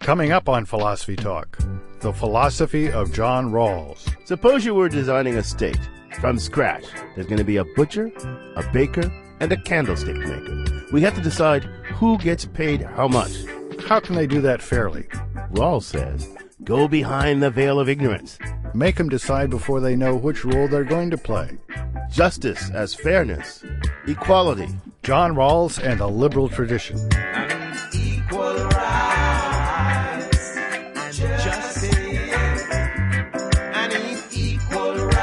Coming up on Philosophy Talk, the philosophy of John Rawls. Suppose you were designing a state from scratch. There's going to be a butcher, a baker, and a candlestick maker. We have to decide who gets paid how much. How can they do that fairly? Rawls says, go behind the veil of ignorance. Make them decide before they know which role they're going to play. Justice as fairness, equality. John Rawls and the liberal tradition. Equal rights and justice. I need equal rights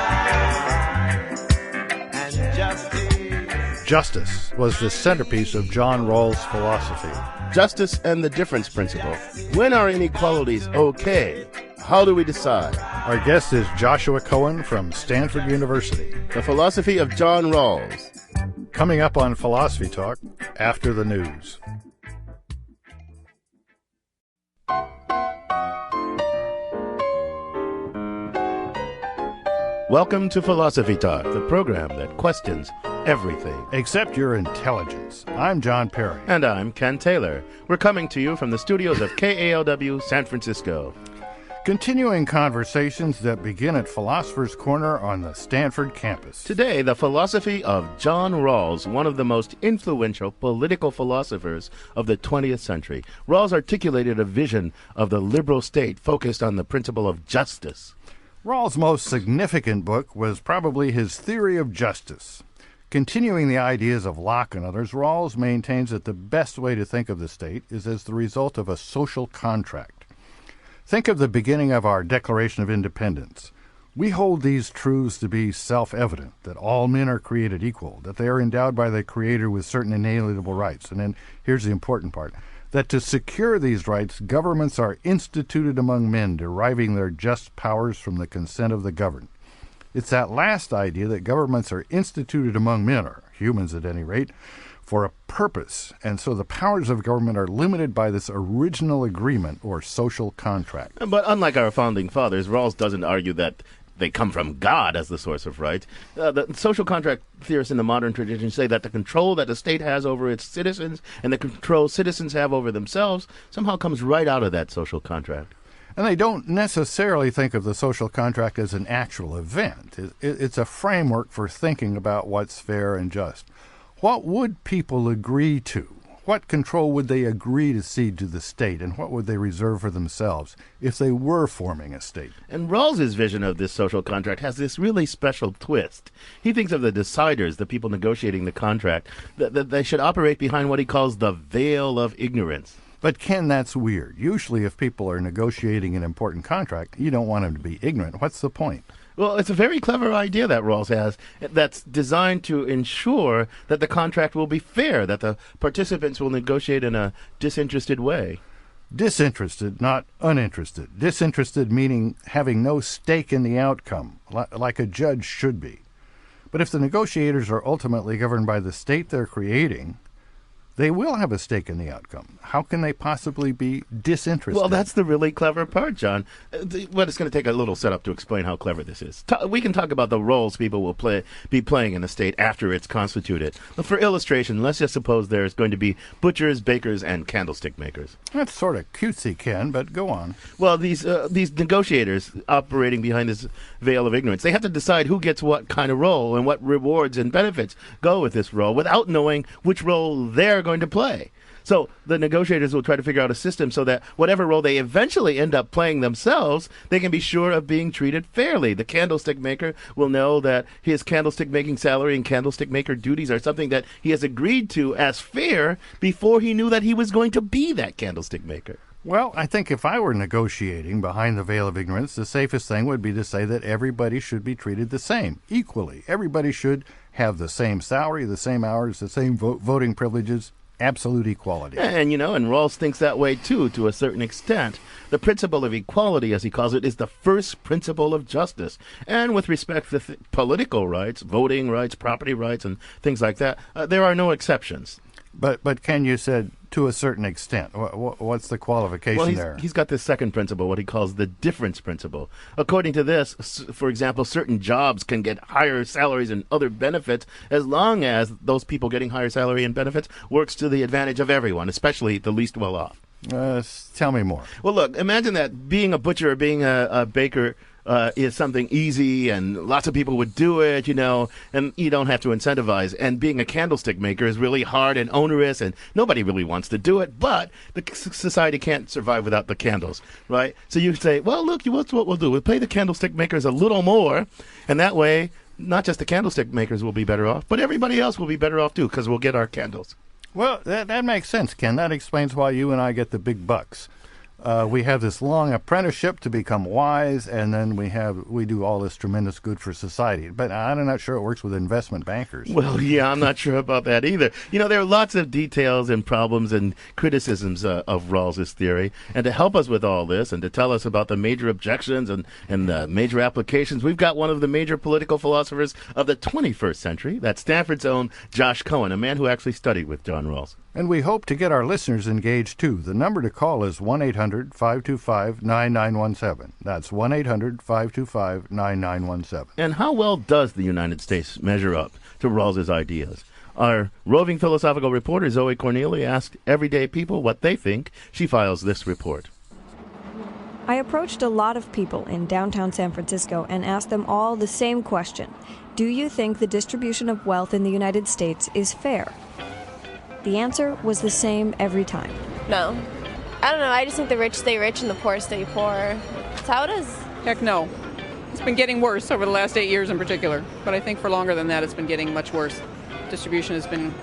and justice. Justice was the centerpiece of John Rawls' philosophy. Justice and the difference principle. When are inequalities okay? How do we decide? Our guest is Joshua Cohen from Stanford University. The philosophy of John Rawls. Coming up on Philosophy Talk after the news. Welcome to Philosophy Talk, the program that questions everything. Except your intelligence. I'm John Perry. And I'm Ken Taylor. We're coming to you from the studios of KALW San Francisco. Continuing conversations that begin at Philosopher's Corner on the Stanford campus. Today, the philosophy of John Rawls, one of the most influential political philosophers of the 20th century. Rawls articulated a vision of the liberal state focused on the principle of justice. Rawls' most significant book was probably his Theory of Justice. Continuing the ideas of Locke and others, Rawls maintains that the best way to think of the state is as the result of a social contract. Think of the beginning of our Declaration of Independence. We hold these truths to be self-evident, that all men are created equal, that they are endowed by the Creator with certain inalienable rights. And then here's the important part, that to secure these rights, governments are instituted among men, deriving their just powers from the consent of the governed. It's that last idea that governments are instituted among men, or humans at any rate, for a purpose, and so the powers of government are limited by this original agreement or social contract. But unlike our founding fathers, Rawls doesn't argue that they come from God as the source of right. The social contract theorists in the modern tradition say that the control that the state has over its citizens and the control citizens have over themselves somehow comes right out of that social contract. And they don't necessarily think of the social contract as an actual event. It's a framework for thinking about what's fair and just. What would people agree to? What control would they agree to cede to the state, and what would they reserve for themselves if they were forming a state? And Rawls's vision of this social contract has this really special twist. He thinks of the deciders, the people negotiating the contract, that they should operate behind what he calls the veil of ignorance. But Ken, that's weird. Usually if people are negotiating an important contract, you don't want them to be ignorant. What's the point? Well, it's a very clever idea that Rawls has that's designed to ensure that the contract will be fair, that the participants will negotiate in a disinterested way. Disinterested, not uninterested. Disinterested meaning having no stake in the outcome, like a judge should be. But if the negotiators are ultimately governed by the state they're creating, they will have a stake in the outcome. How can they possibly be disinterested? Well, that's the really clever part, John. But it's going to take a little setup to explain how clever this is. We can talk about the roles people will be playing in the state after it's constituted. But for illustration, let's just suppose there's going to be butchers, bakers, and candlestick makers. That's sort of cutesy, Ken, but go on. Well, these negotiators operating behind this veil of ignorance, they have to decide who gets what kind of role and what rewards and benefits go with this role without knowing which role they're going to play. So the negotiators will try to figure out a system so that whatever role they eventually end up playing themselves, they can be sure of being treated fairly. The candlestick maker will know that his candlestick making salary and candlestick maker duties are something that he has agreed to as fair before he knew that he was going to be that candlestick maker. Well, I think if I were negotiating behind the veil of ignorance, the safest thing would be to say that everybody should be treated the same, equally. Everybody should have the same salary, the same hours, the same voting privileges, absolute equality. And Rawls thinks that way, too, to a certain extent. The principle of equality, as he calls it, is the first principle of justice. And with respect to political rights, voting rights, property rights, and things like that, there are no exceptions. But Ken, you said to a certain extent. What's the qualification there? He's got this second principle, what he calls the difference principle. According to this, for example, certain jobs can get higher salaries and other benefits as long as those people getting higher salary and benefits works to the advantage of everyone, especially the least well-off. Tell me more. Well, look, imagine that being a butcher or being a baker is something easy and lots of people would do it, and you don't have to incentivize. And being a candlestick maker is really hard and onerous, and nobody really wants to do it, but the society can't survive without the candles, right? So you say, well, look, what's what we'll do? We'll pay the candlestick makers a little more, and that way, not just the candlestick makers will be better off, but everybody else will be better off too, because we'll get our candles. Well, that makes sense, Ken. That explains why you and I get the big bucks. We have this long apprenticeship to become wise, and then we do all this tremendous good for society. But I'm not sure it works with investment bankers. Well, yeah, I'm not sure about that either. There are lots of details and problems and criticisms of Rawls's theory. And to help us with all this and to tell us about the major objections and major applications, we've got one of the major political philosophers of the 21st century. That's Stanford's own Josh Cohen, a man who actually studied with John Rawls. And we hope to get our listeners engaged, too. The number to call is 1-800-525-9917. That's 1-800-525-9917. And how well does the United States measure up to Rawls's ideas? Our roving philosophical reporter, Zoe Cornelia, asked everyday people what they think. She files this report. I approached a lot of people in downtown San Francisco and asked them all the same question. Do you think the distribution of wealth in the United States is fair? The answer was the same every time. No. I don't know. I just think the rich stay rich and the poor stay poor. That's how it is. Heck no. It's been getting worse over the last 8 years in particular. But I think for longer than that, it's been getting much worse. Distribution has been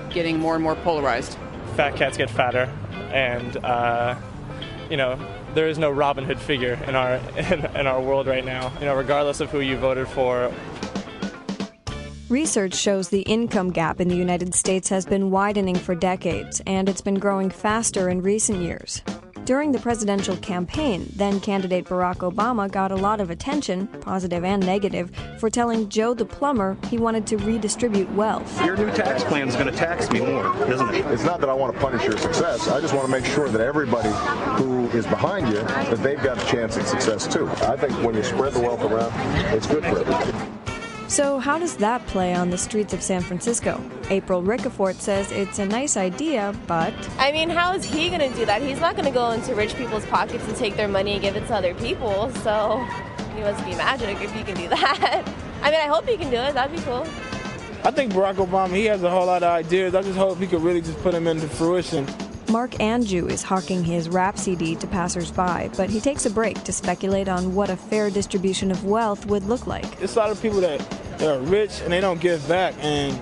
getting more and more polarized. Fat cats get fatter, and, there is no Robin Hood figure in our world right now, regardless of who you voted for. Research shows the income gap in the United States has been widening for decades, and it's been growing faster in recent years. During the presidential campaign, then-candidate Barack Obama got a lot of attention, positive and negative, for telling Joe the plumber he wanted to redistribute wealth. Your new tax plan is going to tax me more, isn't it? It's not that I want to punish your success. I just want to make sure that everybody who is behind you, that they've got a chance at success too. I think when you spread the wealth around, it's good for everybody. So how does that play on the streets of San Francisco? April Ricafort says it's a nice idea, but... I mean, how is he going to do that? He's not going to go into rich people's pockets and take their money and give it to other people, so he must be magic if he can do that. I mean, I hope he can do it. That'd be cool. I think Barack Obama, he has a whole lot of ideas. I just hope he could really just put them into fruition. Mark Andrew is hawking his rap CD to passersby, but he takes a break to speculate on what a fair distribution of wealth would look like. There's a lot of people that are rich and they don't give back, and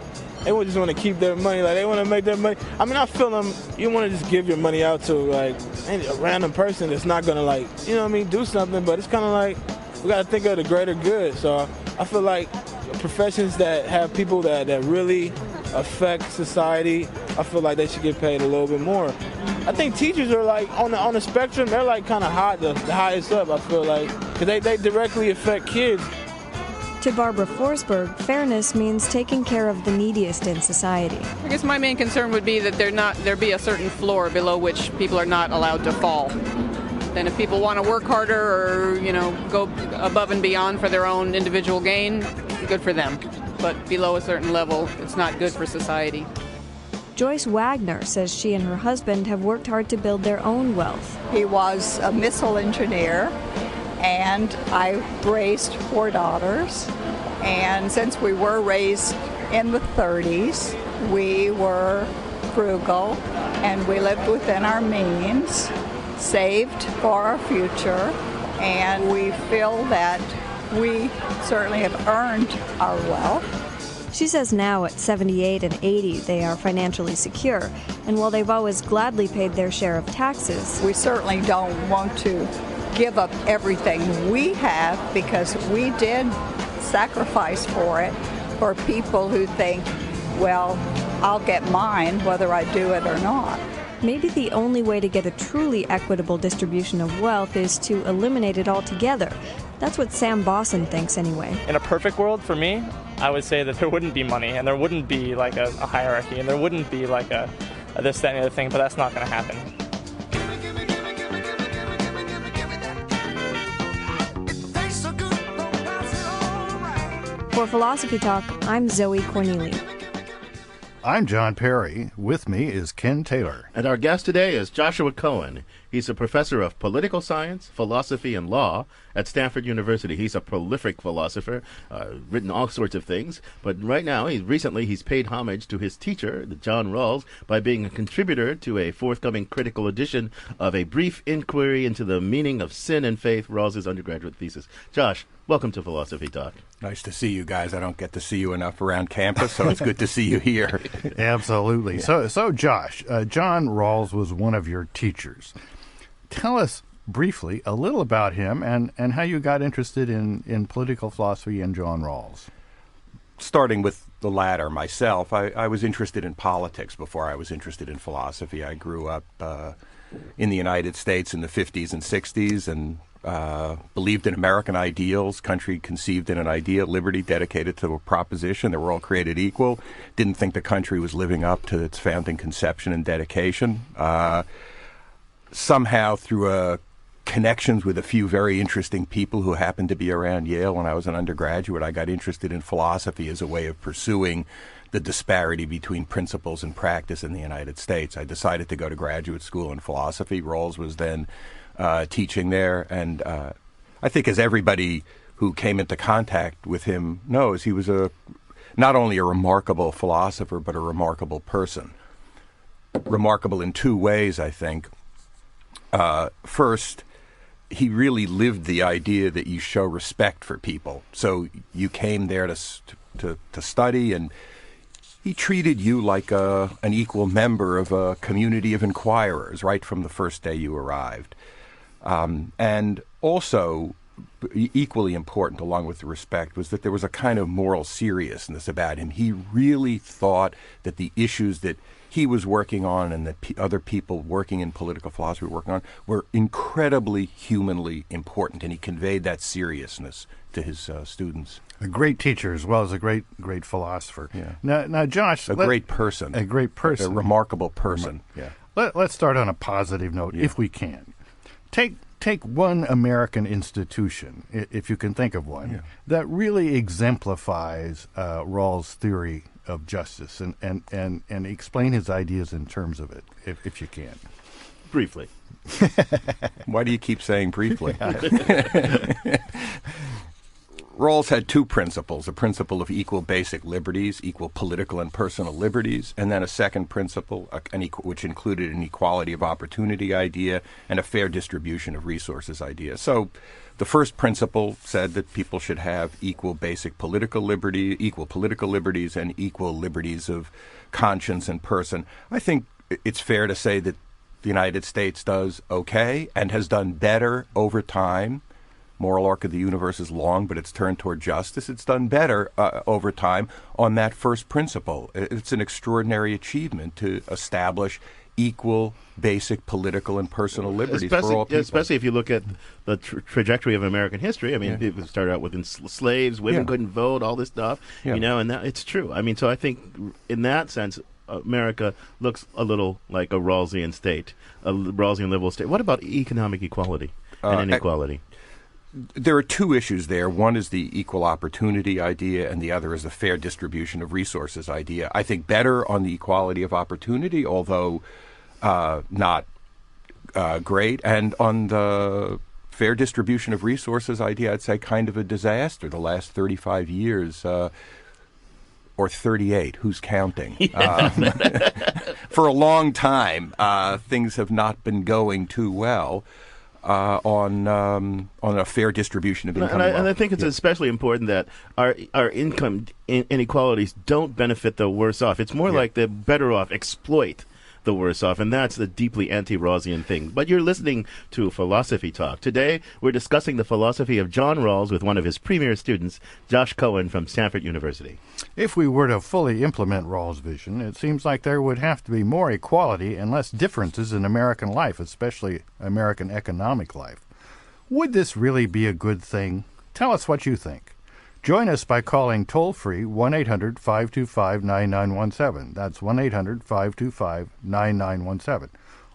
they just want to keep their money. Like, they want to make their money. I mean, I feel them. You want to just give your money out to, a random person that's not going to, do something, but it's kind of like we got to think of the greater good. So I feel like professions that have people that really affect society, I feel like they should get paid a little bit more. I think teachers are on the spectrum. They're kind of hot, the highest up. I feel like because they directly affect kids. To Barbara Forsberg, fairness means taking care of the neediest in society. I guess my main concern would be that there be a certain floor below which people are not allowed to fall. Then if people want to work harder or, go above and beyond for their own individual gain, good for them. But below a certain level, it's not good for society. Joyce Wagner says she and her husband have worked hard to build their own wealth. He was a missile engineer, and I raised 4 daughters. And since we were raised in the 30s, we were frugal, and we lived within our means, saved for our future, and we feel that we certainly have earned our wealth. She says now at 78 and 80 they are financially secure, and while they've always gladly paid their share of taxes, we certainly don't want to give up everything we have because we did sacrifice for it for people who think, well, I'll get mine whether I do it or not. Maybe the only way to get a truly equitable distribution of wealth is to eliminate it altogether. That's what Sam Bosson thinks anyway. In a perfect world, for me, I would say that there wouldn't be money, and there wouldn't be a hierarchy, and there wouldn't be a this, that, and the other thing, but that's not going to happen. For Philosophy Talk, I'm Zoe Cornelia. I'm John Perry. With me is Ken Taylor. And our guest today is Joshua Cohen. He's a professor of political science, philosophy, and law at Stanford University. He's a prolific philosopher, written all sorts of things. But right now, he's paid homage to his teacher, John Rawls, by being a contributor to a forthcoming critical edition of A Brief Inquiry into the Meaning of Sin and Faith, Rawls's undergraduate thesis. Josh, welcome to Philosophy Talk. Nice to see you guys. I don't get to see you enough around campus, so it's good to see you here. Absolutely. Yeah. So Josh, John Rawls was one of your teachers. Tell us briefly a little about him and how you got interested in political philosophy and John Rawls. Starting with the latter, myself, I was interested in politics before I was interested in philosophy. I grew up in the United States in the 50s and 60s and believed in American ideals, country conceived in an idea, liberty dedicated to a proposition that we're all created equal. Didn't think the country was living up to its founding conception and dedication. Somehow, through connections with a few very interesting people who happened to be around Yale when I was an undergraduate, I got interested in philosophy as a way of pursuing the disparity between principles and practice in the United States. I decided to go to graduate school in philosophy. Rawls was then teaching there, and I think as everybody who came into contact with him knows, he was not only a remarkable philosopher, but a remarkable person. Remarkable in two ways, I think. First, he really lived the idea that you show respect for people. So you came there to study, and he treated you like an equal member of a community of inquirers right from the first day you arrived. And also, equally important, along with the respect, was that there was a kind of moral seriousness about him. He really thought that the issues that he was working on and that other people working in political philosophy were working on were incredibly humanly important, and he conveyed that seriousness to his students. A great teacher as well as a great philosopher. Yeah. Now, Josh, a great person, a remarkable person. Yeah. Let's start on a positive note, if we can. Take one American institution, if you can think of one, that really exemplifies Rawls' theory of justice and explain his ideas in terms of it, if you can. Briefly. Why do you keep saying briefly? Rawls had two principles, a principle of equal basic liberties, equal political and personal liberties, and then a second principle, which included an equality of opportunity idea and a fair distribution of resources idea. So the first principle said that people should have equal basic political liberty, equal political liberties, and equal liberties of conscience and person. I think it's fair to say that the United States does okay and has done better over time. Moral arc of the universe is long, but it's turned toward justice. It's done better over time on that first principle. It's an extraordinary achievement to establish equal basic political and personal liberties for all people. Especially if you look at the trajectory of American history. I mean, people started out with slaves, women couldn't vote, all this stuff, and that, it's true. I mean, so I think in that sense, America looks a little like a Rawlsian state, a Rawlsian liberal state. What about economic equality and inequality? There are two issues there. One is the equal opportunity idea, and the other is the fair distribution of resources idea. I think better on the equality of opportunity, although not great. And on the fair distribution of resources idea, I'd say kind of a disaster the last 35 years. Or 38, who's counting? For a long time, things have not been going too well. On a fair distribution of income. And I think it's especially important that our income inequalities don't benefit the worse off. It's more like the better off exploit the worse off, and that's the deeply anti-Rawlsian thing. But you're listening to Philosophy Talk. Today, we're discussing the philosophy of John Rawls with one of his premier students, Josh Cohen from Stanford University. If we were to fully implement Rawls' vision, it seems like there would have to be more equality and less differences in American life, especially American economic life. Would this really be a good thing? Tell us what you think. Join us by calling toll-free 1-800-525-9917. That's 1-800-525-9917.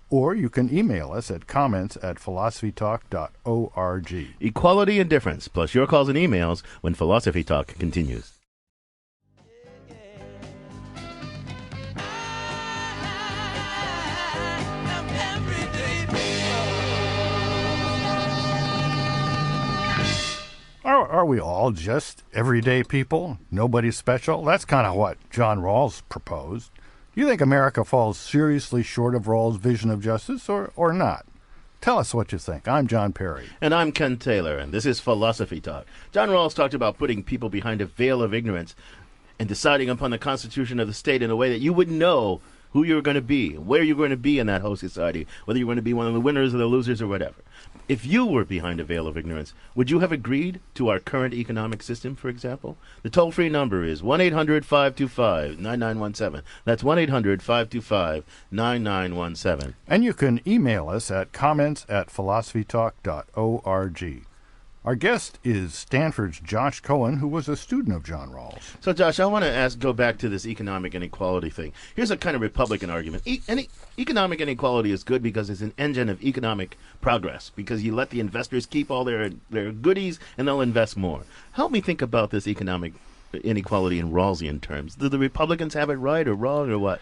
Or you can email us at comments@philosophytalk.org. Equality and difference, plus your calls and emails when Philosophy Talk continues. are we all just everyday people? Nobody special? That's kind of what John Rawls proposed. Do you think America falls seriously short of Rawls' vision of justice or not? Tell us what you think. I'm John Perry. And I'm Ken Taylor, and this is Philosophy Talk. John Rawls talked about putting people behind a veil of ignorance and deciding upon the constitution of the state in a way that you wouldn't know who you're going to be, where you're going to be in that whole society, whether you're going to be one of the winners or the losers or whatever. If you were behind a veil of ignorance, would you have agreed to our current economic system, for example? The toll-free number is 1-800-525-9917. That's 1-800-525-9917. And you can email us at comments@philosophytalk.org. Our guest is Stanford's Josh Cohen, who was a student of John Rawls. So, Josh, I want to go back to this economic inequality thing. Here's a kind of Republican argument. Economic inequality is good because it's an engine of economic progress, because you let the investors keep all their goodies and they'll invest more. Help me think about this economic inequality in Rawlsian terms. Do the Republicans have it right or wrong or what?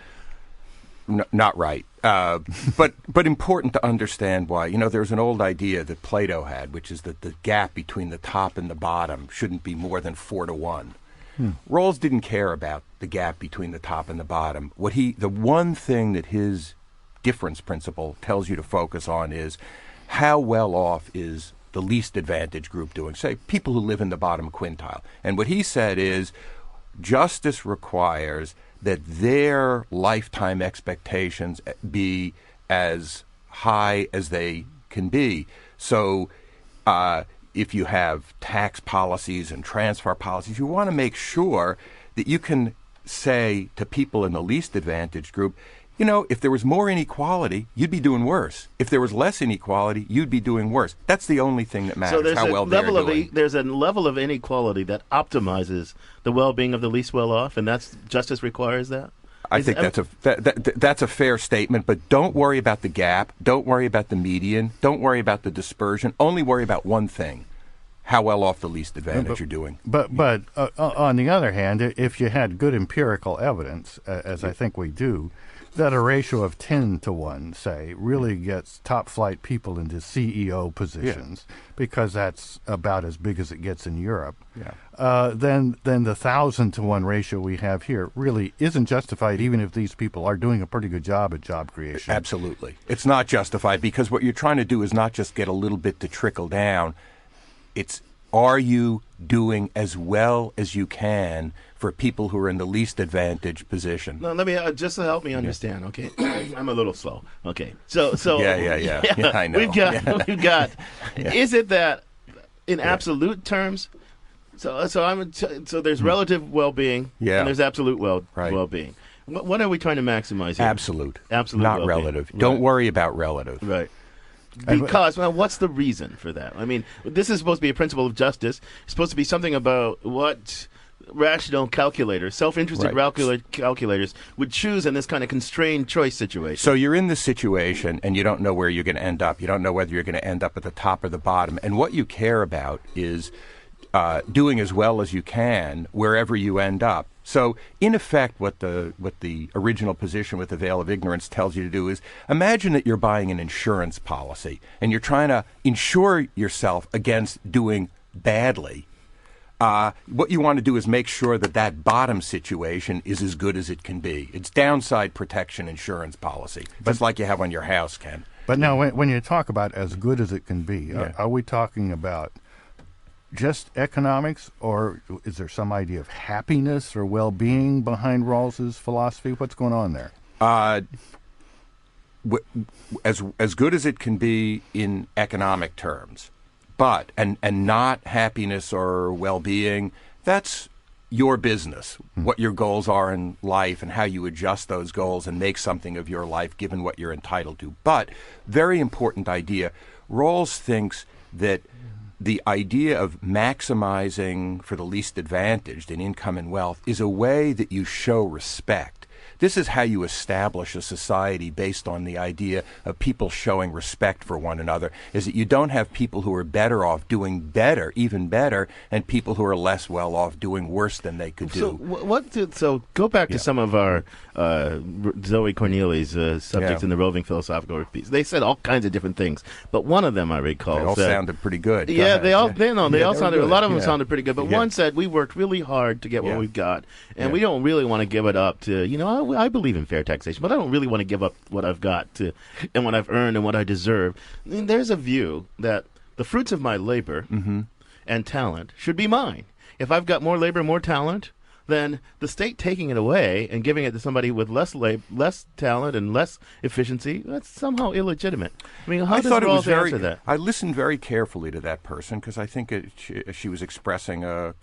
Not right, but important to understand why. There's an old idea that Plato had, which is that the gap between the top and the bottom shouldn't be more than 4-to-1. Rawls didn't care about the gap between the top and the bottom. The one thing that his difference principle tells you to focus on is how well off is the least advantaged group doing, say, people who live in the bottom quintile. And what he said is justice requires that their lifetime expectations be as high as they can be. So if you have tax policies and transfer policies, you want to make sure that you can say to people in the least advantaged group, if there was more inequality, you'd be doing worse. If there was less inequality, you'd be doing worse. That's the only thing that matters, so how well they're doing. There's a level of inequality that optimizes the well-being of the least well-off, and that's justice requires that? I think that's a fair statement, but don't worry about the gap. Don't worry about the median. Don't worry about the dispersion. Only worry about one thing: how well off the least advantage you're doing. But on the other hand, if you had good empirical evidence, as I think we do, that a ratio of 10-to-1, say, really gets top-flight people into CEO positions, because that's about as big as it gets in Europe, then the 1,000-to-1 ratio we have here really isn't justified, even if these people are doing a pretty good job at job creation. Absolutely. It's not justified, because what you're trying to do is not just get a little bit to trickle down. It's, are you doing as well as you can for people who are in the least advantaged position? No, let me just to help me understand. Okay, I'm a little slow. Okay, so yeah, I know. We've got. Is it that in absolute terms? So there's relative well-being, and there's absolute well-being. What are we trying to maximize here? Absolute, not well-being. Relative. Right. Don't worry about relative. Right. Because, what's the reason for that? I mean, this is supposed to be a principle of justice. It's supposed to be something about what rational calculators, self-interested calculators would choose in this kind of constrained choice situation. So you're in this situation, and you don't know where you're going to end up. You don't know whether you're going to end up at the top or the bottom. And what you care about is doing as well as you can wherever you end up. So, in effect, what the original position with the veil of ignorance tells you to do is imagine that you're buying an insurance policy and you're trying to insure yourself against doing badly. What you want to do is make sure that bottom situation is as good as it can be. It's downside protection insurance policy, just like you have on your house, Ken. But now, when you talk about as good as it can be, are we talking about just economics, or is there some idea of happiness or well-being behind Rawls's philosophy? What's going on there? As good as it can be in economic terms, but and not happiness or well-being. That's your business. What your goals are in life and how you adjust those goals and make something of your life given what you're entitled to. But very important idea. Rawls thinks that the idea of maximizing for the least advantaged in income and wealth is a way that you show respect This is how you establish a society based on the idea of people showing respect for one another, is that you don't have people who are better off doing better, even better, and people who are less well off doing worse than they could do. So go back to some of our Zoe Cornelius' subjects in the Roving Philosophical Piece. They said all kinds of different things, but one of them I recall they all sounded pretty good. Yeah, they all sounded. A lot of them Yeah. sounded pretty good, but one said we worked really hard to get what we've got, and we don't really want to give it up to. I believe in fair taxation, but I don't really want to give up what I've got to, and what I've earned and what I deserve. There's a view that the fruits of my labor and talent should be mine. If I've got more labor, more talent, then the state taking it away and giving it to somebody with less talent and less efficiency, that's somehow illegitimate. I mean, how does Rawls answer that? I listened very carefully to that person because I think she was expressing a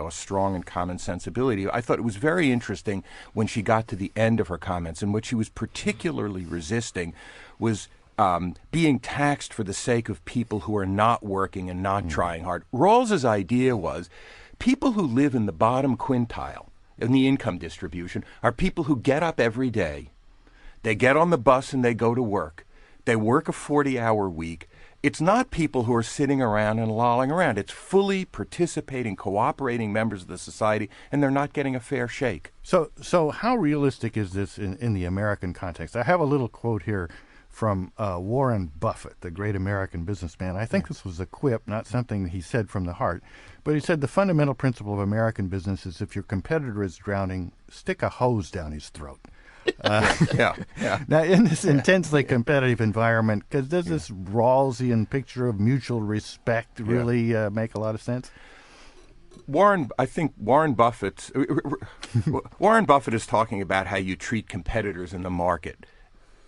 strong and common sensibility. I thought it was very interesting when she got to the end of her comments, and what she was particularly resisting was being taxed for the sake of people who are not working and not trying hard. Rawls's idea was people who live in the bottom quintile in the income distribution are people who get up every day. They get on the bus and they go to work. They work a 40-hour week. It's not people who are sitting around and lolling around. It's fully participating, cooperating members of the society, and they're not getting a fair shake. So how realistic is this in the American context? I have a little quote here from Warren Buffett, the great American businessman. I think this was a quip, not something he said from the heart. But he said the fundamental principle of American business is if your competitor is drowning, stick a hose down his throat. Yeah. Now, in this intensely competitive environment, does this Rawlsian picture of mutual respect really make a lot of sense? I think Warren Buffett is talking about how you treat competitors in the market.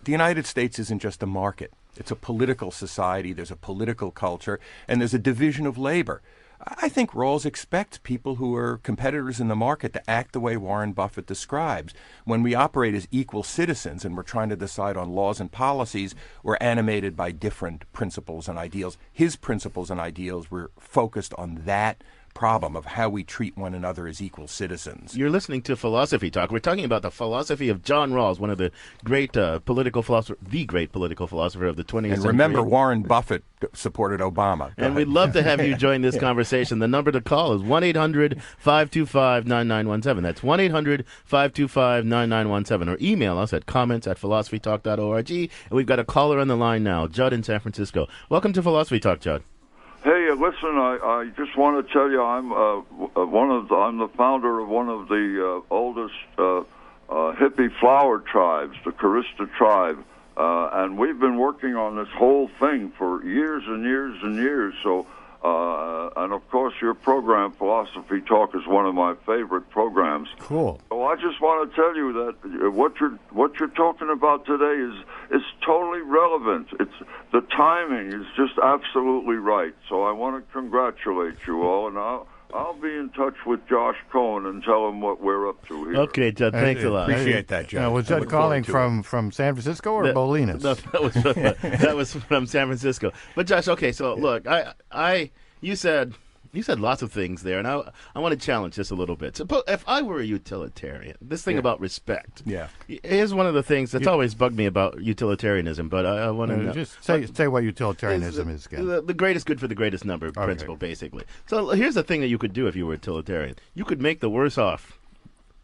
The United States isn't just a market. It's a political society. There's a political culture, and there's a division of labor. I think Rawls expects people who are competitors in the market to act the way Warren Buffett describes. When we operate as equal citizens and we're trying to decide on laws and policies, we're animated by different principles and ideals. His principles and ideals were focused on that problem of how we treat one another as equal citizens. You're listening to Philosophy Talk. We're talking about the philosophy of John Rawls, one of the great political philosopher, the great political philosopher of the 20th century. And remember, Warren Buffett supported Obama. And we'd love to have you join this conversation. The number to call is 1-800-525-9917. That's 1-800-525-9917. Or email us at comments@philosophytalk.org. And we've got a caller on the line now, Judd in San Francisco. Welcome to Philosophy Talk, Judd. Hey, listen, I just want to tell you I'm the founder of one of the oldest hippie flower tribes, the Carista tribe, and we've been working on this whole thing for years and years and years. So, and of course, your program, Philosophy Talk, is one of my favorite programs. Cool. So I just want to tell you that what you're talking about today is totally relevant. It's the timing is just absolutely right. So I want to congratulate you all, and I'll be in touch with Josh Cohen and tell him what we're up to here. Okay, Judd, thanks a lot. Appreciate that, Judd. Was Judd calling from San Francisco or Bolinas? No, that was from San Francisco. But Josh, okay, so look, you said lots of things there, and I want to challenge this a little bit. So, if I were a utilitarian, this thing about respect, here's one of the things that's always bugged me about utilitarianism. But I want to know. Just say what utilitarianism is again. The greatest good for the greatest number principle, basically. So here's the thing that you could do if you were a utilitarian. You could make the worse off,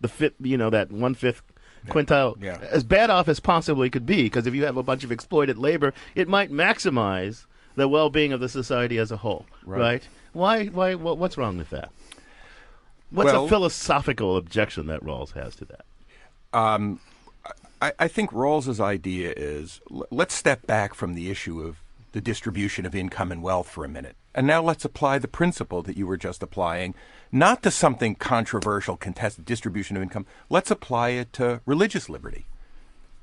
the fifth, that 1/5 quintile, as bad off as possibly could be, because if you have a bunch of exploited labor, it might maximize the well-being of the society as a whole, right? Why? What's wrong with that? What's a philosophical objection that Rawls has to that? I think Rawls's idea is, let's step back from the issue of the distribution of income and wealth for a minute. And now let's apply the principle that you were just applying, not to something controversial, contested distribution of income. Let's apply it to religious liberty.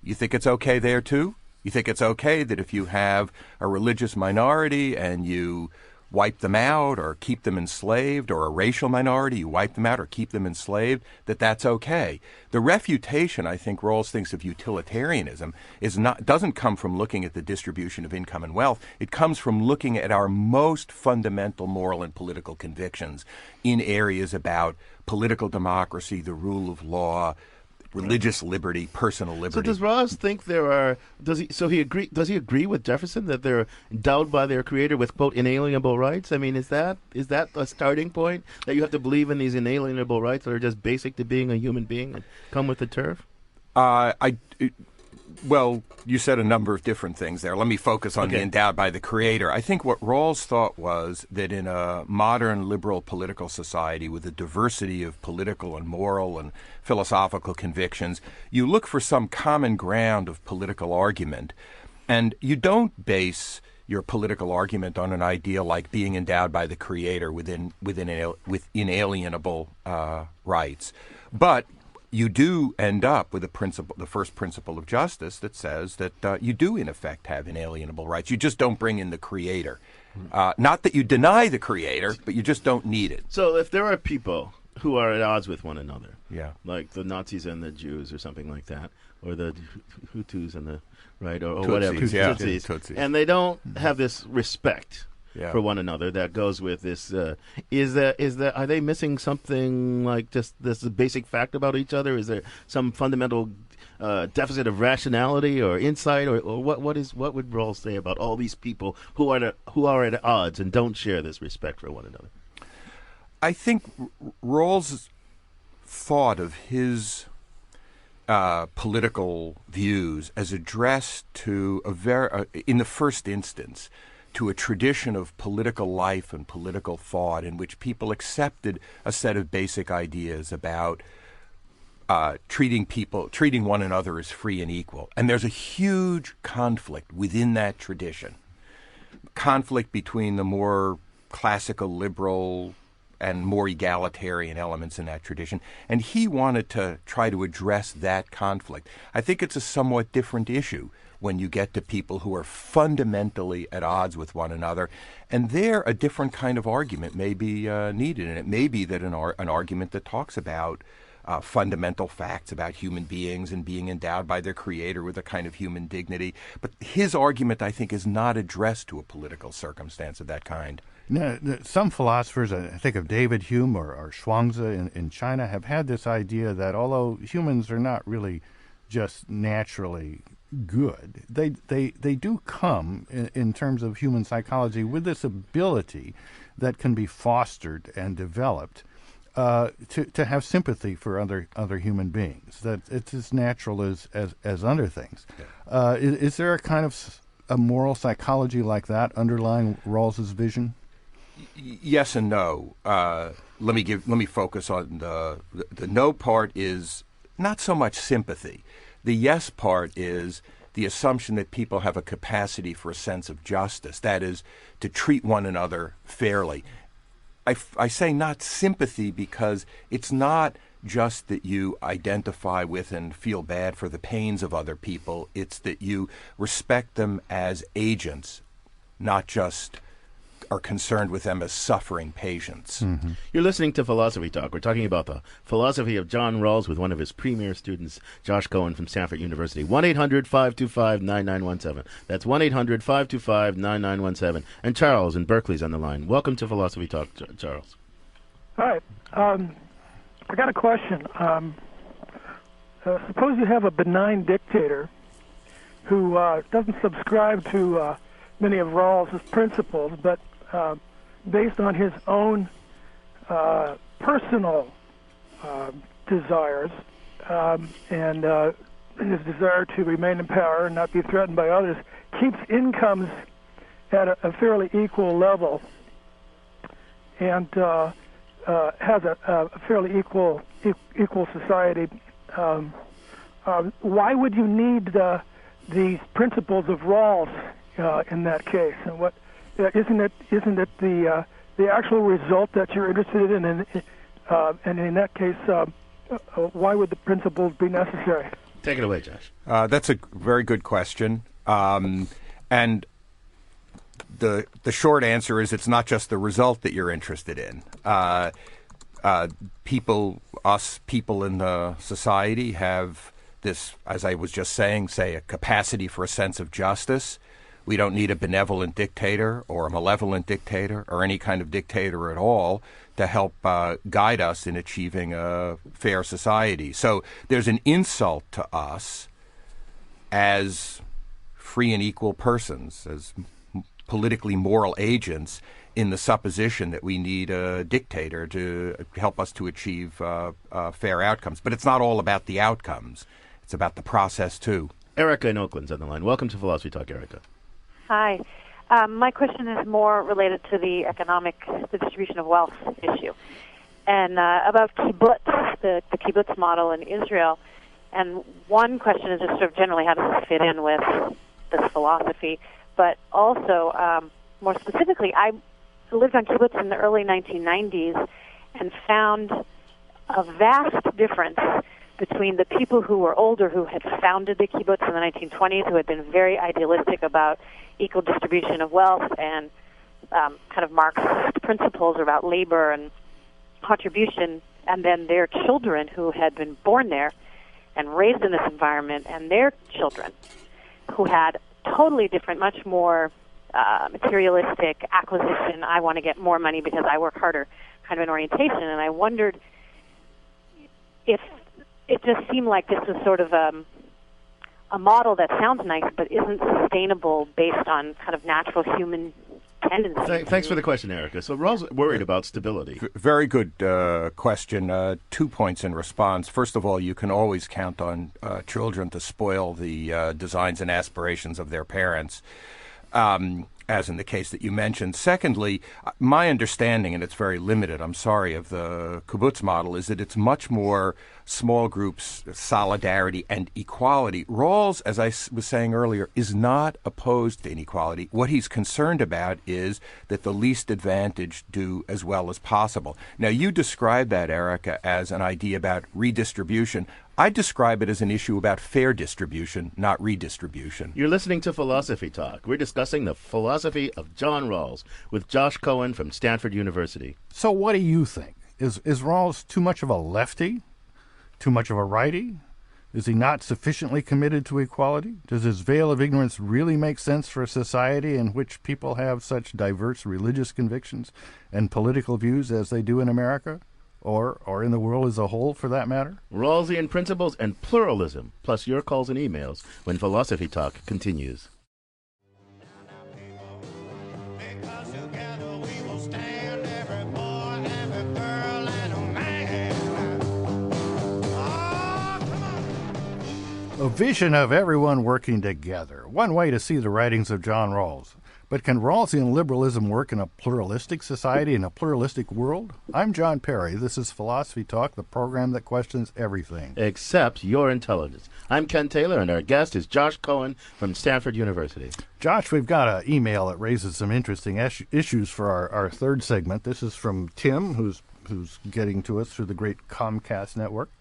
You think it's okay there, too? You think it's okay that if you have a religious minority and you wipe them out or keep them enslaved, or a racial minority, you wipe them out or keep them enslaved, that's okay. The refutation, I think Rawls thinks, of utilitarianism doesn't come from looking at the distribution of income and wealth. It comes from looking at our most fundamental moral and political convictions in areas about political democracy, the rule of law, religious liberty, personal liberty. So does Rawls think there are? Does he agree? Does he agree with Jefferson that they're endowed by their Creator with quote inalienable rights? I mean, is that a starting point that you have to believe in these inalienable rights that are just basic to being a human being and come with the turf? Well, you said a number of different things there. Let me focus on the endowed by the Creator. I think what Rawls thought was that in a modern liberal political society with a diversity of political and moral and philosophical convictions, you look for some common ground of political argument, and you don't base your political argument on an idea like being endowed by the Creator with inalienable rights. But you do end up with the first principle of justice that says that you do, in effect, have inalienable rights. You just don't bring in the Creator. Not that you deny the Creator, but you just don't need it. So if there are people who are at odds with one another, like the Nazis and the Jews or something like that, or the Hutus and the or Tutsis, whatever, Tutsis. and they don't have this respect for one another that goes with this. Are they missing something like just this basic fact about each other? Is there some fundamental deficit of rationality or insight, or what would Rawls say about all these people who are at odds and don't share this respect for one another? I think Rawls thought of his political views as addressed to in the first instance, to a tradition of political life and political thought in which people accepted a set of basic ideas about treating one another as free and equal. And there's a huge conflict within that tradition, conflict between the more classical liberal and more egalitarian elements in that tradition. And he wanted to try to address that conflict. I think it's a somewhat different issue when you get to people who are fundamentally at odds with one another. And there, a different kind of argument may be needed. And it may be that an argument that talks about fundamental facts about human beings and being endowed by their Creator with a kind of human dignity. But his argument, I think, is not addressed to a political circumstance of that kind. Now, some philosophers, I think of David Hume or Zhuangzi in China, have had this idea that although humans are not really just naturally good, they do come in terms of human psychology with this ability that can be fostered and developed to have sympathy for other human beings. That it's as natural as other things. Is there a kind of a moral psychology like that underlying Rawls's vision? Yes and no. Let me focus on the no part is not so much sympathy. The yes part is the assumption that people have a capacity for a sense of justice, that is, to treat one another fairly. I say not sympathy because it's not just that you identify with and feel bad for the pains of other people. It's that you respect them as agents, not just are concerned with them as suffering patients. Mm-hmm. You're listening to Philosophy Talk. We're talking about the philosophy of John Rawls with one of his premier students, Josh Cohen from Stanford University. 1-800-525-9917. That's 1-800-525-9917. And Charles in Berkeley's on the line. Welcome to Philosophy Talk, Charles. Hi. I got a question. Suppose you have a benign dictator who doesn't subscribe to many of Rawls's principles, but based on his own personal desires and his desire to remain in power and not be threatened by others, keeps incomes at a fairly equal level and has a fairly equal society. Why would you need these principles of Rawls in that case? And what isn't it the actual result that you're interested in? And in that case, why would the principles be necessary? Take it away, Josh. That's a very good question. And the short answer is it's not just the result that you're interested in. People in the society have this, as I was just saying, say a capacity for a sense of justice. We don't need a benevolent dictator or a malevolent dictator or any kind of dictator at all to help guide us in achieving a fair society. So there's an insult to us as free and equal persons, as politically moral agents, in the supposition that we need a dictator to help us to achieve fair outcomes. But it's not all about the outcomes. It's about the process, too. Erica in Oakland's on the line. Welcome to Philosophy Talk, Erica. Hi. My question is more related to the distribution of wealth issue, and about kibbutz, the kibbutz model in Israel. And one question is just sort of generally how does this fit in with this philosophy, but also more specifically, I lived on kibbutz in the early 1990s and found a vast difference between the people who were older, who had founded the kibbutz in the 1920s, who had been very idealistic about equal distribution of wealth and kind of Marxist principles about labor and contribution, and then their children who had been born there and raised in this environment, and their children who had totally different, much more materialistic acquisition, I want to get more money because I work harder kind of an orientation. And I wondered if it just seemed like this was sort of a model that sounds nice but isn't sustainable based on kind of natural human tendencies. Thanks for the question, Erica. So Rawls worried about stability. Very good question. 2 points in response. First of all, you can always count on children to spoil the designs and aspirations of their parents, as in the case that you mentioned. Secondly, my understanding, and it's very limited, I'm sorry, of the kibbutz model, is that it's much more small groups, solidarity, and equality. Rawls, as I was saying earlier, is not opposed to inequality. What he's concerned about is that the least advantaged do as well as possible. Now, you describe that, Erica, as an idea about redistribution. I describe it as an issue about fair distribution, not redistribution. You're listening to Philosophy Talk. We're discussing the philosophy of John Rawls with Josh Cohen from Stanford University. So what do you think? Is Rawls too much of a lefty? Too much of a righty? Is he not sufficiently committed to equality? Does his veil of ignorance really make sense for a society in which people have such diverse religious convictions and political views as they do in America? Or in the world as a whole, for that matter? Rawlsian principles and pluralism, plus your calls and emails when Philosophy Talk continues. A vision of everyone working together. One way to see the writings of John Rawls. But can Rawlsian liberalism work in a pluralistic society, in a pluralistic world? I'm John Perry. This is Philosophy Talk, the program that questions everything. Except your intelligence. I'm Ken Taylor, and our guest is Josh Cohen from Stanford University. Josh, we've got an email that raises some interesting issues for our third segment. This is from Tim, who's getting to us through the great Comcast network.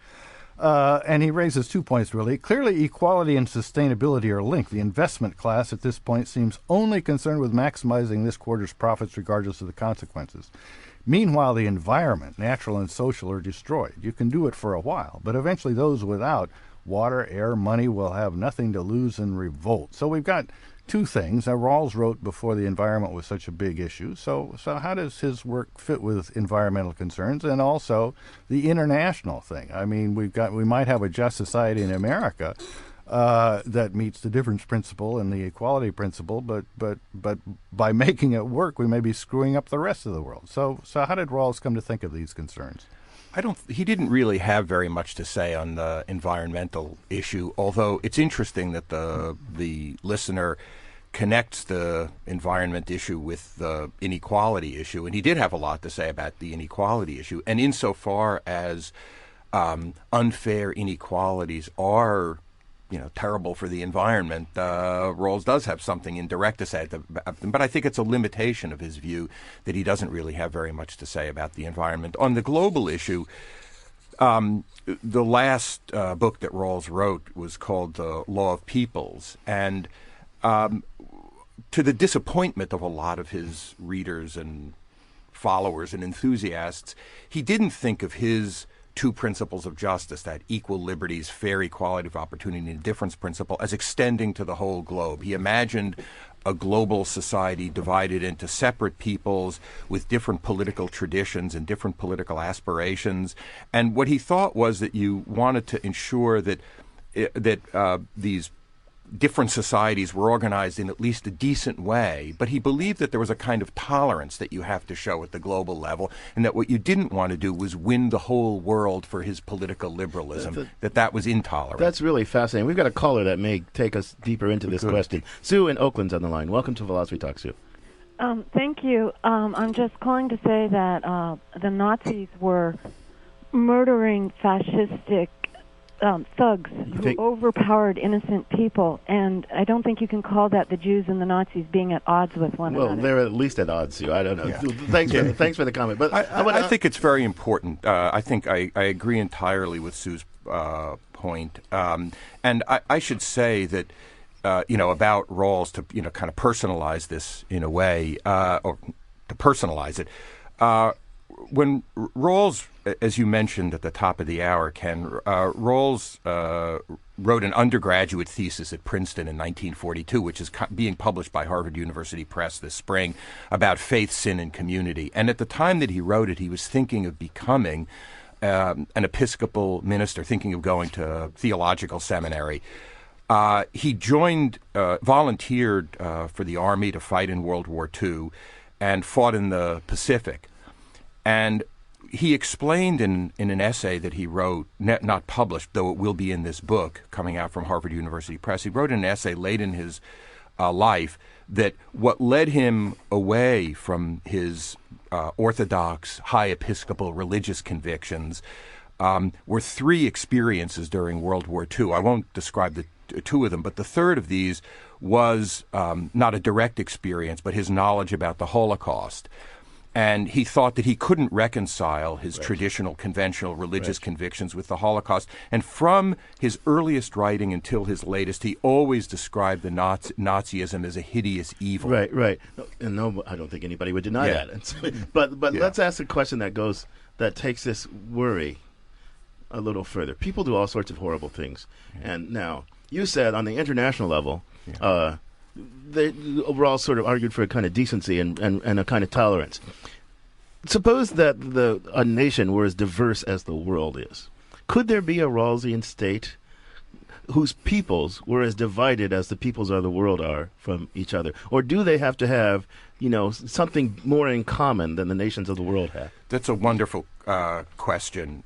And he raises 2 points, really. Clearly, equality and sustainability are linked. The investment class at this point seems only concerned with maximizing this quarter's profits regardless of the consequences. Meanwhile, the environment, natural and social, are destroyed. You can do it for a while, but eventually those without water, air, money will have nothing to lose and revolt. So we've got two things. Now, Rawls wrote before the environment was such a big issue. So how does his work fit with environmental concerns and also the international thing? I mean, we might have a just society in America that meets the difference principle and the equality principle, but by making it work, we may be screwing up the rest of the world. So how did Rawls come to think of these concerns? He didn't really have very much to say on the environmental issue, although it's interesting that the listener connects the environment issue with the inequality issue, and he did have a lot to say about the inequality issue. And insofar as unfair inequalities are terrible for the environment, Rawls does have something indirect to say about them, but I think it's a limitation of his view that he doesn't really have very much to say about the environment. On the global issue, the last book that Rawls wrote was called The Law of Peoples, and to the disappointment of a lot of his readers and followers and enthusiasts, he didn't think of his two principles of justice, that equal liberties, fair equality of opportunity, and difference principle, as extending to the whole globe. He imagined a global society divided into separate peoples with different political traditions and different political aspirations. And what he thought was that you wanted to ensure that these different societies were organized in at least a decent way, but he believed that there was a kind of tolerance that you have to show at the global level, and that what you didn't want to do was win the whole world for his political liberalism, that was intolerant. That's really fascinating. We've got a caller that may take us deeper into this question. Sue in Oakland's on the line. Welcome to Philosophy Talk, Sue. Thank you. I'm just calling to say that the Nazis were murdering fascistic thugs who overpowered innocent people, and I don't think you can call that the Jews and the Nazis being at odds with one another. Well, they're at least at odds, Sue. I don't know. Yeah. Thanks for the comment. But I think it's very important. I think I agree entirely with Sue's point. And I should say that, about Rawls, to, kind of personalize this in a way, or to personalize it, when Rawls, as you mentioned at the top of the hour, Ken, Rawls wrote an undergraduate thesis at Princeton in 1942, which is being published by Harvard University Press this spring, about faith, sin, and community. And at the time that he wrote it, he was thinking of becoming an Episcopal minister, thinking of going to theological seminary. He volunteered for the Army to fight in World War II and fought in the Pacific. And he explained in an essay that he wrote, not published, though it will be in this book coming out from Harvard University Press, he wrote an essay late in his life that what led him away from his orthodox, high Episcopal religious convictions were three experiences during World War II. I won't describe the two of them, but the third of these was not a direct experience, but his knowledge about the Holocaust. And he thought that he couldn't reconcile his traditional, conventional religious convictions with the Holocaust. And from his earliest writing until his latest, he always described the Nazism as a hideous evil. Right. No, I don't think anybody would deny that. But let's ask a question that takes this worry a little further. People do all sorts of horrible things. And now, you said on the international level, they overall sort of argued for a kind of decency and a kind of tolerance. Suppose that a nation were as diverse as the world is. Could there be a Rawlsian state whose peoples were as divided as the peoples of the world are from each other? Or do they have to have, something more in common than the nations of the world have? That's a wonderful question.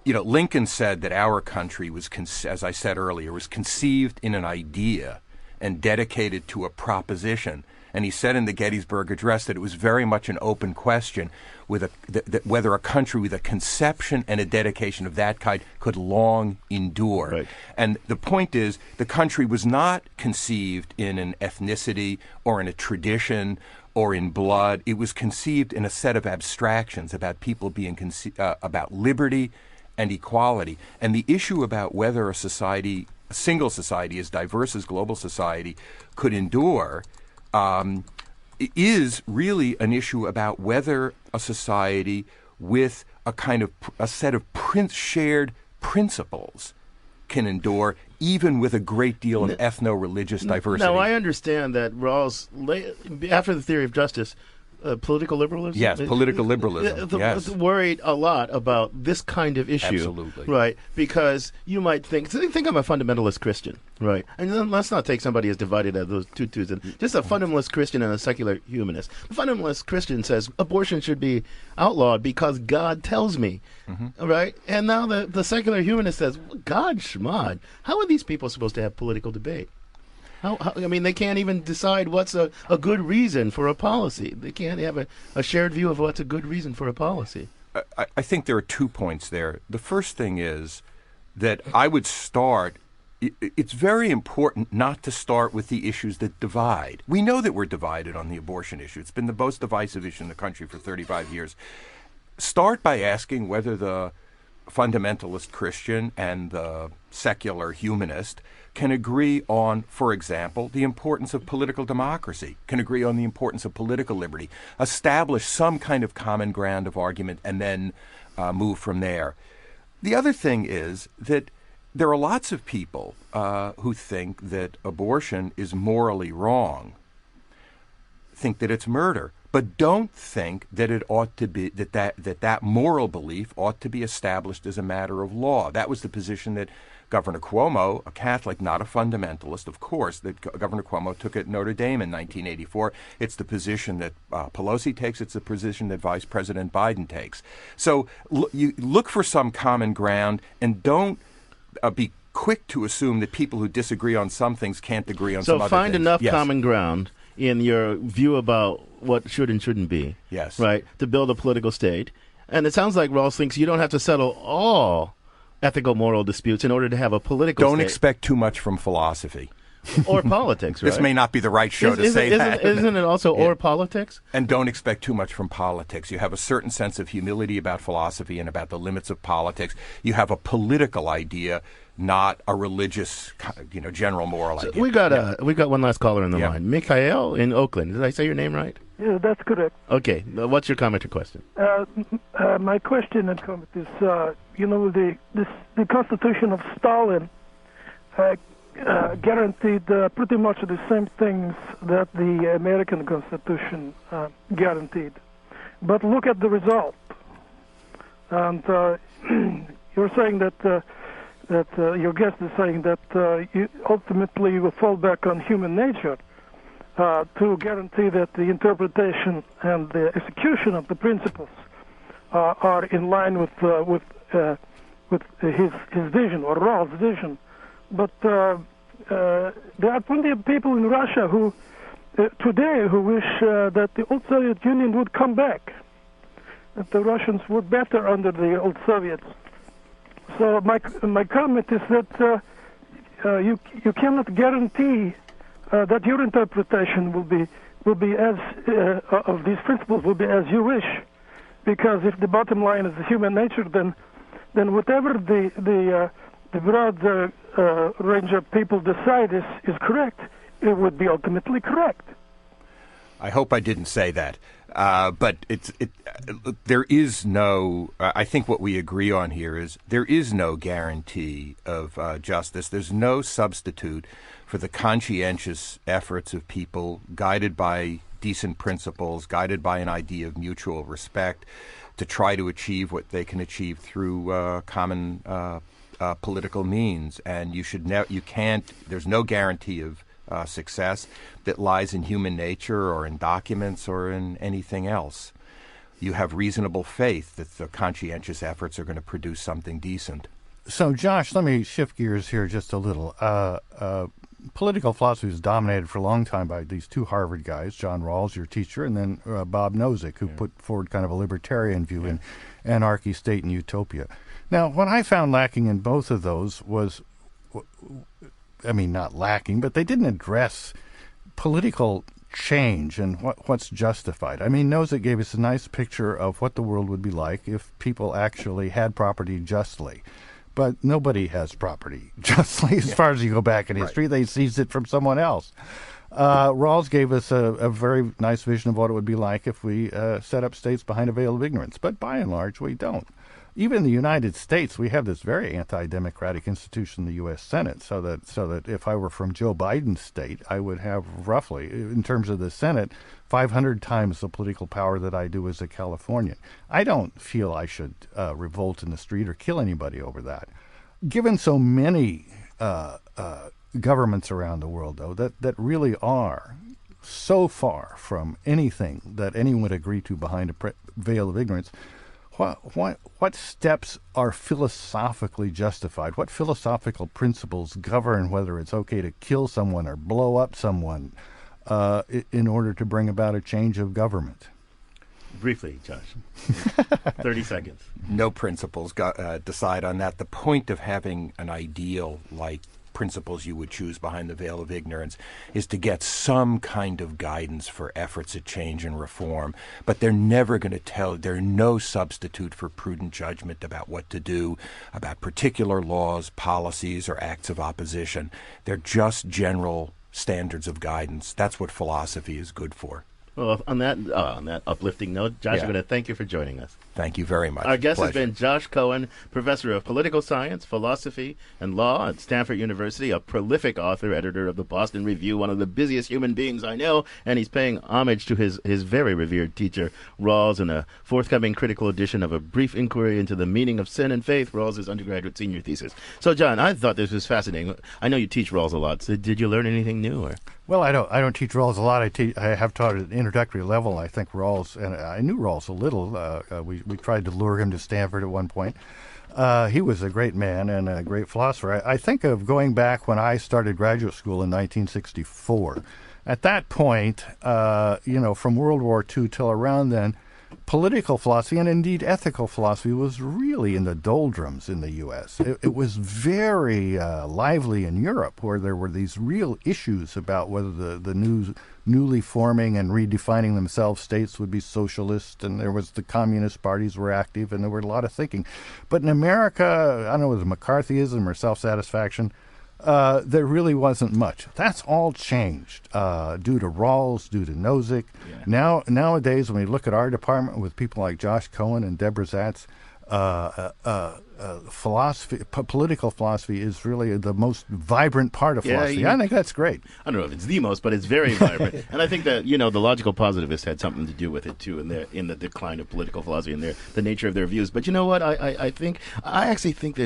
Lincoln said that our country was, as I said earlier, was conceived in an idea and dedicated to a proposition. And he said in the Gettysburg Address that it was very much an open question whether a country with a conception and a dedication of that kind could long endure. Right. And the point is, the country was not conceived in an ethnicity or in a tradition or in blood. It was conceived in a set of abstractions about people being about liberty and equality. And the issue about whether a single society as diverse as global society could endure is really an issue about whether a society with a set of shared principles can endure, even with a great deal of ethno-religious diversity. Now, I understand that Rawls, after the theory of justice, political liberalism? Yes, political liberalism, yes. Worried a lot about this kind of issue. Absolutely. Right, because you might think I'm a fundamentalist Christian, right? And then let's not take somebody as divided as those two. Just a fundamentalist Christian and a secular humanist. The fundamentalist Christian says abortion should be outlawed because God tells me, right? And now the secular humanist says, God, shmad, how are these people supposed to have political debate? They can't even decide what's a good reason for a policy. They can't have a shared view of what's a good reason for a policy. I think there are 2 points there. The first thing is that I would start, it's very important not to start with the issues that divide. We know that we're divided on the abortion issue. It's been the most divisive issue in the country for 35 years. Start by asking whether the fundamentalist Christian and the secular humanist can agree on, for example, the importance of political democracy, can agree on the importance of political liberty, establish some kind of common ground of argument, and then move from there. The other thing is that there are lots of people who think that abortion is morally wrong, think that it's murder, but don't think that it ought to be that moral belief ought to be established as a matter of law. That was the position that Governor Cuomo, a Catholic, not a fundamentalist, of course, that Governor Cuomo took at Notre Dame in 1984. It's the position that Pelosi takes. It's the position that Vice President Biden takes. So you look for some common ground and don't be quick to assume that people who disagree on some things can't agree on some other things. So find enough Yes. common ground in your view about what should and shouldn't be. Yes. Right? To build a political state. And it sounds like Rawls thinks you don't have to settle all ethical, moral disputes in order to have a political Don't state. expect too much from philosophy. Or politics, right? This may not be the right show to say that. Isn't it also or politics? And don't expect too much from politics. You have a certain sense of humility about philosophy and about the limits of politics. You have a political idea, not a religious, general moral idea. We got one last caller in the line. Mikhail in Oakland. Did I say your name right? Yeah, that's correct. Okay. What's your comment or question? My question and comment is, the Constitution of Stalin guaranteed pretty much the same things that the American Constitution guaranteed. But look at the result. And you're saying that your guest is saying that you ultimately will fall back on human nature to guarantee that the interpretation and the execution of the principles are in line with his vision or Rawls' vision. But there are plenty of people in Russia who today who wish that the old Soviet Union would come back, that the Russians were better under the old Soviets. So my comment is that you cannot guarantee that your interpretation will be as of these principles will be as you wish, because if the bottom line is the human nature, then whatever the broad range of people decide is correct, it would be ultimately correct. I hope I didn't say that. But there is no, I think what we agree on here is there is no guarantee of justice. There's no substitute for the conscientious efforts of people guided by decent principles, guided by an idea of mutual respect, to try to achieve what they can achieve through common political means. And you can't, there's no guarantee of success that lies in human nature or in documents or in anything else. You have reasonable faith that the conscientious efforts are going to produce something decent. So, Josh, let me shift gears here just a little. Political philosophy was dominated for a long time by these two Harvard guys, John Rawls, your teacher, and then Bob Nozick, who put forward kind of a libertarian view in Anarchy, State, and Utopia. Now, what I found lacking in both of those was, not lacking, but they didn't address political change and what's justified. Nozick gave us a nice picture of what the world would be like if people actually had property justly. But nobody has property justly as far as you go back in history. Right. They seized it from someone else. Rawls gave us a very nice vision of what it would be like if we set up states behind a veil of ignorance. But by and large, we don't. Even in the United States, we have this very anti-democratic institution, the U.S. Senate, so that if I were from Joe Biden's state, I would have roughly, in terms of the Senate, 500 times the political power that I do as a Californian. I don't feel I should revolt in the street or kill anybody over that. Given so many governments around the world, though, that really are so far from anything that anyone would agree to behind a veil of ignorance, what steps are philosophically justified? What philosophical principles govern whether it's okay to kill someone or blow up someone in order to bring about a change of government? Briefly, Josh. 30 seconds. No principles decide on that. The point of having an ideal like principles you would choose behind the veil of ignorance is to get some kind of guidance for efforts at change and reform, but they're never going to tell, they're no substitute for prudent judgment about what to do, about particular laws, policies, or acts of opposition. They're just general standards of guidance. That's what philosophy is good for. Well, on that uplifting note, Josh, I'm going to thank you for joining us. Thank you very much. Our guest has been Josh Cohen, professor of political science, philosophy, and law at Stanford University, a prolific author, editor of the Boston Review, one of the busiest human beings I know, and he's paying homage to his very revered teacher, Rawls, in a forthcoming critical edition of A Brief Inquiry into the Meaning of Sin and Faith, Rawls' undergraduate senior thesis. So, John, I thought this was fascinating. I know you teach Rawls a lot. So did you learn anything new? Or? Well, I don't teach Rawls a lot. I have taught at an introductory level. I think Rawls, and I knew Rawls a little. We tried to lure him to Stanford at one point. He was a great man and a great philosopher. I think of going back when I started graduate school in 1964. At that point, from World War II till around then, political philosophy and indeed ethical philosophy was really in the doldrums in the U.S. It was very lively in Europe, where there were these real issues about whether the newly forming and redefining themselves states would be socialist, and there was the communist parties were active, and there were a lot of thinking. But in America, I don't know, it was McCarthyism or self-satisfaction. There really wasn't much. That's all changed due to Rawls, due to Nozick. Yeah. Nowadays, when we look at our department with people like Josh Cohen and Deborah Zatz, political philosophy is really the most vibrant part of philosophy. I think that's great. I don't know if it's the most, but it's very vibrant. And I think that, the logical positivists had something to do with it, too, in the decline of political philosophy and the nature of their views. But you know what? I actually think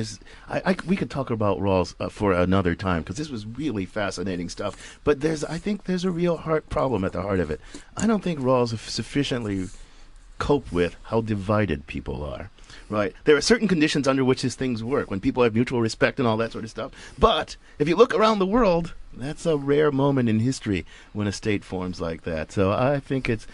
we could talk about Rawls for another time, because this was really fascinating stuff. But I think there's a real heart problem at the heart of it. I don't think Rawls sufficiently cope with how divided people are. Right. There are certain conditions under which these things work, when people have mutual respect and all that sort of stuff. But if you look around the world, that's a rare moment in history when a state forms like that. So I think it's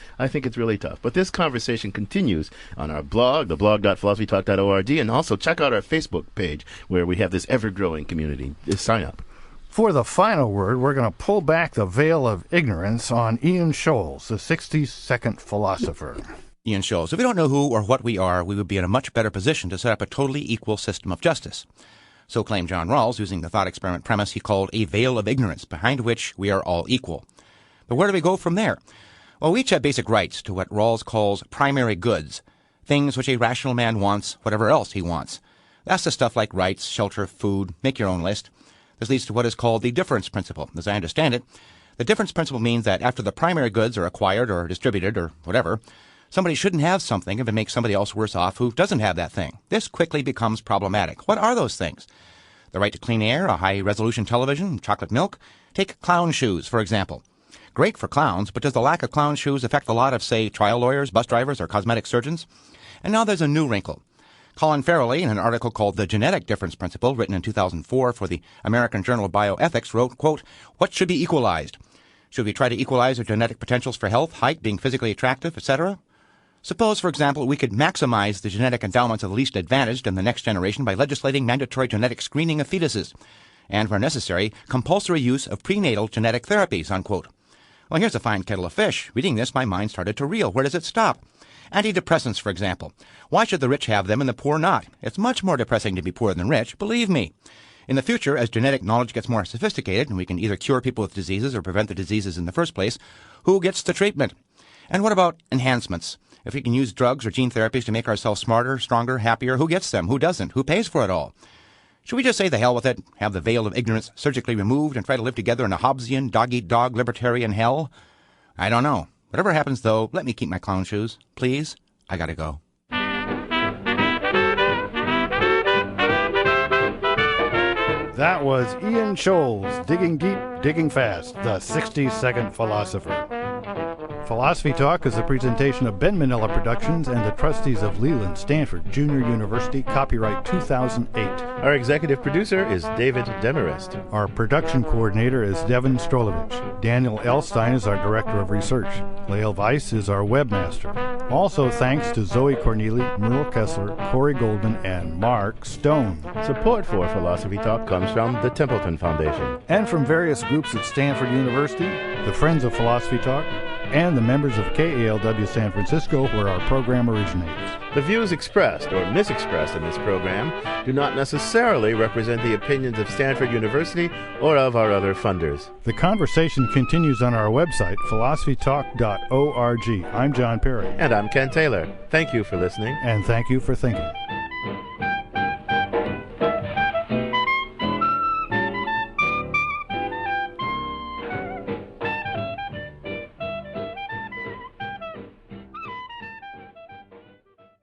really tough. But this conversation continues on our blog, theblog.philosophytalk.org, and also check out our Facebook page, where we have this ever-growing community. Sign up. For the final word, we're going to pull back the veil of ignorance on Ian Scholes, the 60-second philosopher. Ian Scholes. If we don't know who or what we are, we would be in a much better position to set up a totally equal system of justice. So claimed John Rawls, using the thought experiment premise he called a veil of ignorance, behind which we are all equal. But where do we go from there? Well, we each have basic rights to what Rawls calls primary goods, things which a rational man wants, whatever else he wants. That's the stuff like rights, shelter, food, make your own list. This leads to what is called the difference principle. As I understand it, the difference principle means that after the primary goods are acquired or distributed or whatever, somebody shouldn't have something if it makes somebody else worse off who doesn't have that thing. This quickly becomes problematic. What are those things? The right to clean air, a high-resolution television, chocolate milk. Take clown shoes, for example. Great for clowns, but does the lack of clown shoes affect a lot of, say, trial lawyers, bus drivers, or cosmetic surgeons? And now there's a new wrinkle. Colin Farrelly, in an article called The Genetic Difference Principle, written in 2004 for the American Journal of Bioethics, wrote, quote, "What should be equalized? Should we try to equalize our genetic potentials for health, height, being physically attractive, etc.? Suppose, for example, we could maximize the genetic endowments of the least advantaged in the next generation by legislating mandatory genetic screening of fetuses, and, where necessary, compulsory use of prenatal genetic therapies," unquote. Well, here's a fine kettle of fish. Reading this, my mind started to reel. Where does it stop? Antidepressants, for example. Why should the rich have them and the poor not? It's much more depressing to be poor than rich, believe me. In the future, as genetic knowledge gets more sophisticated, and we can either cure people with diseases or prevent the diseases in the first place, who gets the treatment? And what about enhancements? If we can use drugs or gene therapies to make ourselves smarter, stronger, happier, who gets them? Who doesn't? Who pays for it all? Should we just say the hell with it, have the veil of ignorance surgically removed, and try to live together in a Hobbesian, dog-eat-dog libertarian hell? I don't know. Whatever happens, though, let me keep my clown shoes. Please? I gotta go. That was Ian Scholes, digging deep, digging fast, the 60-second philosopher. Philosophy Talk is a presentation of Ben Manila Productions and the trustees of Leland Stanford Junior University, copyright 2008. Our executive producer is David Demarest. Our production coordinator is Devin Strolovich. Daniel Elstein is our director of research. Lael Weiss is our webmaster. Also thanks to Zoe Corneli, Merle Kessler, Corey Goldman, and Mark Stone. Support for Philosophy Talk comes from the Templeton Foundation. And from various groups at Stanford University, the Friends of Philosophy Talk, and the members of KALW San Francisco, where our program originates. The views expressed or misexpressed in this program do not necessarily represent the opinions of Stanford University or of our other funders. The conversation continues on our website, philosophytalk.org. I'm John Perry. And I'm Ken Taylor. Thank you for listening. And thank you for thinking.